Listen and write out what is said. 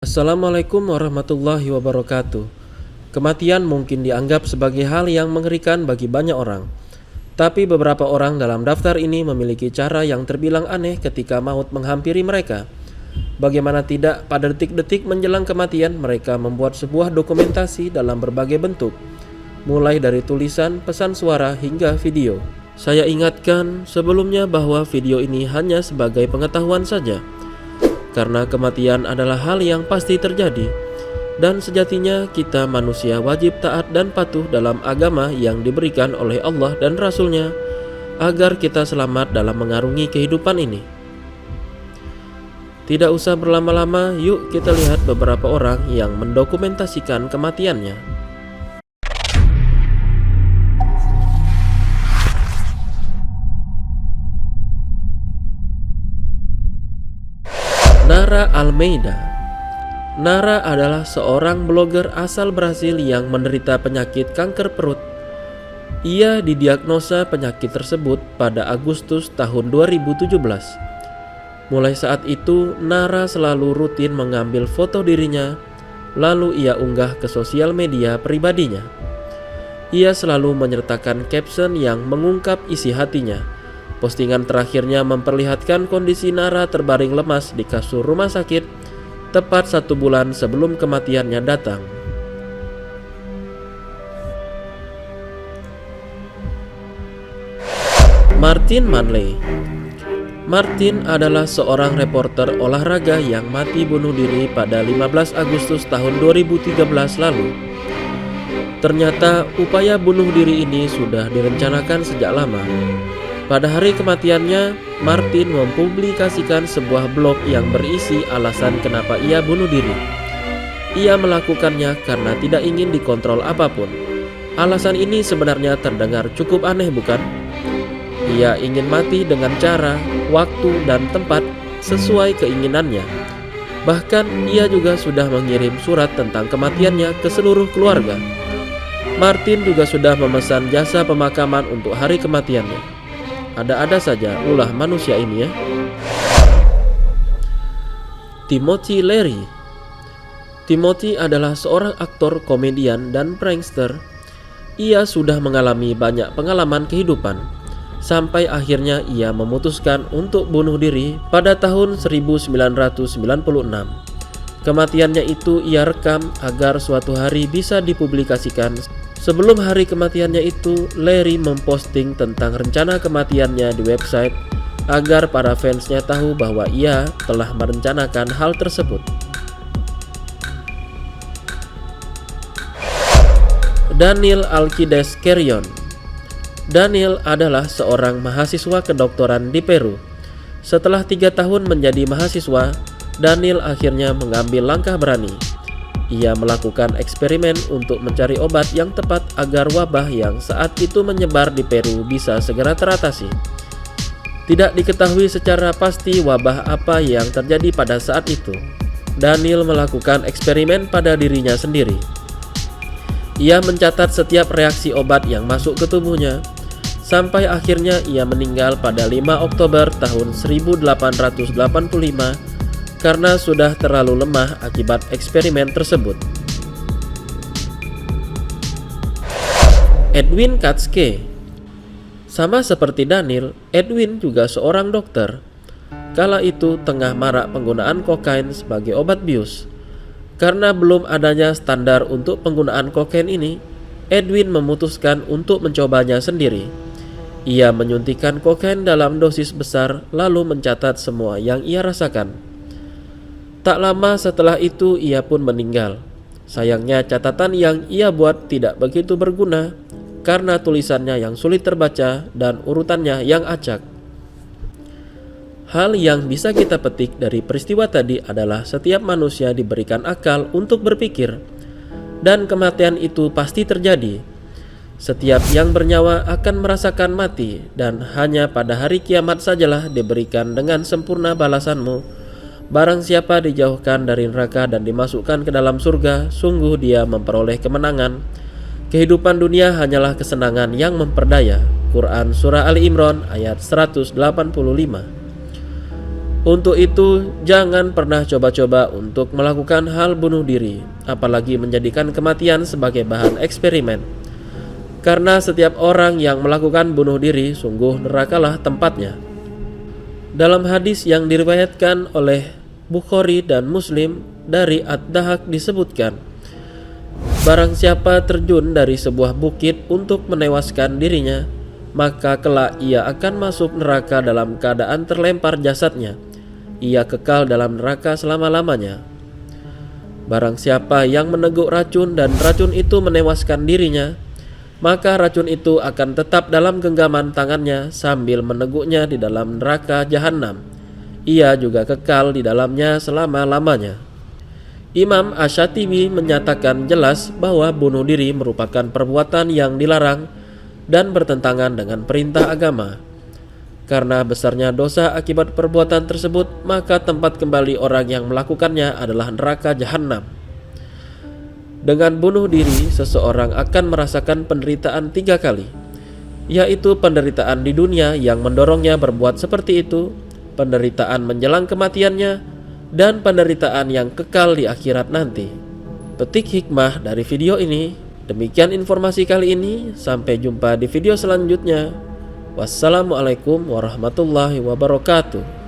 Assalamualaikum warahmatullahi wabarakatuh. Kematian mungkin dianggap sebagai hal yang mengerikan bagi banyak orang. Tapi beberapa orang dalam daftar ini memiliki cara yang terbilang aneh ketika maut menghampiri mereka. Bagaimana tidak, pada detik-detik menjelang kematian mereka membuat sebuah dokumentasi dalam berbagai bentuk, mulai dari tulisan, pesan suara, hingga video. Saya ingatkan sebelumnya bahwa video ini hanya sebagai pengetahuan saja, karena kematian adalah hal yang pasti terjadi, dan sejatinya kita manusia wajib taat dan patuh dalam agama yang diberikan oleh Allah dan Rasul-Nya, agar kita selamat dalam mengarungi kehidupan ini. Tidak usah berlama-lama, yuk kita lihat beberapa orang yang mendokumentasikan kematiannya. Nara Almeida. Nara adalah seorang blogger asal Brasil yang menderita penyakit kanker perut. Ia didiagnosa penyakit tersebut pada Agustus tahun 2017. Mulai saat itu, Nara selalu rutin mengambil foto dirinya, lalu ia unggah ke sosial media pribadinya. Ia selalu menyertakan caption yang mengungkap isi hatinya. Postingan terakhirnya memperlihatkan kondisi Nara terbaring lemas di kasur rumah sakit tepat 1 bulan sebelum kematiannya datang. Martin Manley. Martin adalah seorang reporter olahraga yang mati bunuh diri pada 15 Agustus tahun 2013 lalu. Ternyata upaya bunuh diri ini sudah direncanakan sejak lama. Pada hari kematiannya, Martin mempublikasikan sebuah blog yang berisi alasan kenapa ia bunuh diri. Ia melakukannya karena tidak ingin dikontrol apapun. Alasan ini sebenarnya terdengar cukup aneh, bukan? Ia ingin mati dengan cara, waktu, dan tempat sesuai keinginannya. Bahkan ia juga sudah mengirim surat tentang kematiannya ke seluruh keluarga. Martin juga sudah memesan jasa pemakaman untuk hari kematiannya. Ada-ada saja ulah manusia ini ya. Timothy Leary. Timothy adalah seorang aktor, komedian, dan prankster. Ia sudah mengalami banyak pengalaman kehidupan, sampai akhirnya ia memutuskan untuk bunuh diri pada tahun 1996. Kematiannya itu ia rekam agar suatu hari bisa dipublikasikan. Sebelum hari kematiannya itu, Leary memposting tentang rencana kematiannya di website agar para fansnya tahu bahwa ia telah merencanakan hal tersebut. Daniel Alcides Carrion. Daniel adalah seorang mahasiswa kedokteran di Peru. Setelah 3 tahun menjadi mahasiswa, Daniel akhirnya mengambil langkah berani. Ia melakukan eksperimen untuk mencari obat yang tepat agar wabah yang saat itu menyebar di Peru bisa segera teratasi. Tidak diketahui secara pasti wabah apa yang terjadi pada saat itu. Daniel melakukan eksperimen pada dirinya sendiri. Ia mencatat setiap reaksi obat yang masuk ke tubuhnya, sampai akhirnya ia meninggal pada 5 Oktober tahun 1885 karena sudah terlalu lemah akibat eksperimen tersebut. Edwin Katske. Sama seperti Daniel, Edwin juga seorang dokter. Kala itu tengah marak penggunaan kokain sebagai obat bius. Karena belum adanya standar untuk penggunaan kokain ini, Edwin memutuskan untuk mencobanya sendiri. Ia menyuntikkan kokain dalam dosis besar lalu mencatat semua yang ia rasakan. Tak lama setelah itu ia pun meninggal. Sayangnya catatan yang ia buat tidak begitu berguna karena tulisannya yang sulit terbaca dan urutannya yang acak. Hal yang bisa kita petik dari peristiwa tadi adalah setiap manusia diberikan akal untuk berpikir, dan kematian itu pasti terjadi. Setiap yang bernyawa akan merasakan mati, dan hanya pada hari kiamat sajalah diberikan dengan sempurna balasanmu. Barang siapa dijauhkan dari neraka dan dimasukkan ke dalam surga, sungguh dia memperoleh kemenangan. Kehidupan dunia hanyalah kesenangan yang memperdaya. Quran Surah Ali Imran ayat 185. Untuk itu, jangan pernah coba-coba untuk melakukan hal bunuh diri, apalagi menjadikan kematian sebagai bahan eksperimen. Karena setiap orang yang melakukan bunuh diri, sungguh nerakalah tempatnya. Dalam hadis yang diriwayatkan oleh Bukhari dan Muslim dari Ad-Dahak disebutkan, barang siapa terjun dari sebuah bukit untuk menewaskan dirinya, maka kelak ia akan masuk neraka dalam keadaan terlempar jasadnya. Ia kekal dalam neraka selama-lamanya. Barang siapa yang meneguk racun dan racun itu menewaskan dirinya, maka racun itu akan tetap dalam genggaman tangannya sambil meneguknya di dalam neraka jahanam. Ia juga kekal di dalamnya selama-lamanya. Imam Asy-Syatibi menyatakan jelas bahwa bunuh diri merupakan perbuatan yang dilarang dan bertentangan dengan perintah agama. Karena besarnya dosa akibat perbuatan tersebut, maka tempat kembali orang yang melakukannya adalah neraka jahanam. Dengan bunuh diri, seseorang akan merasakan penderitaan 3 kali, yaitu penderitaan di dunia yang mendorongnya berbuat seperti itu, penderitaan menjelang kematiannya, dan penderitaan yang kekal di akhirat nanti. Petik hikmah dari video ini. Demikian informasi kali ini, sampai jumpa di video selanjutnya. Wassalamualaikum warahmatullahi wabarakatuh.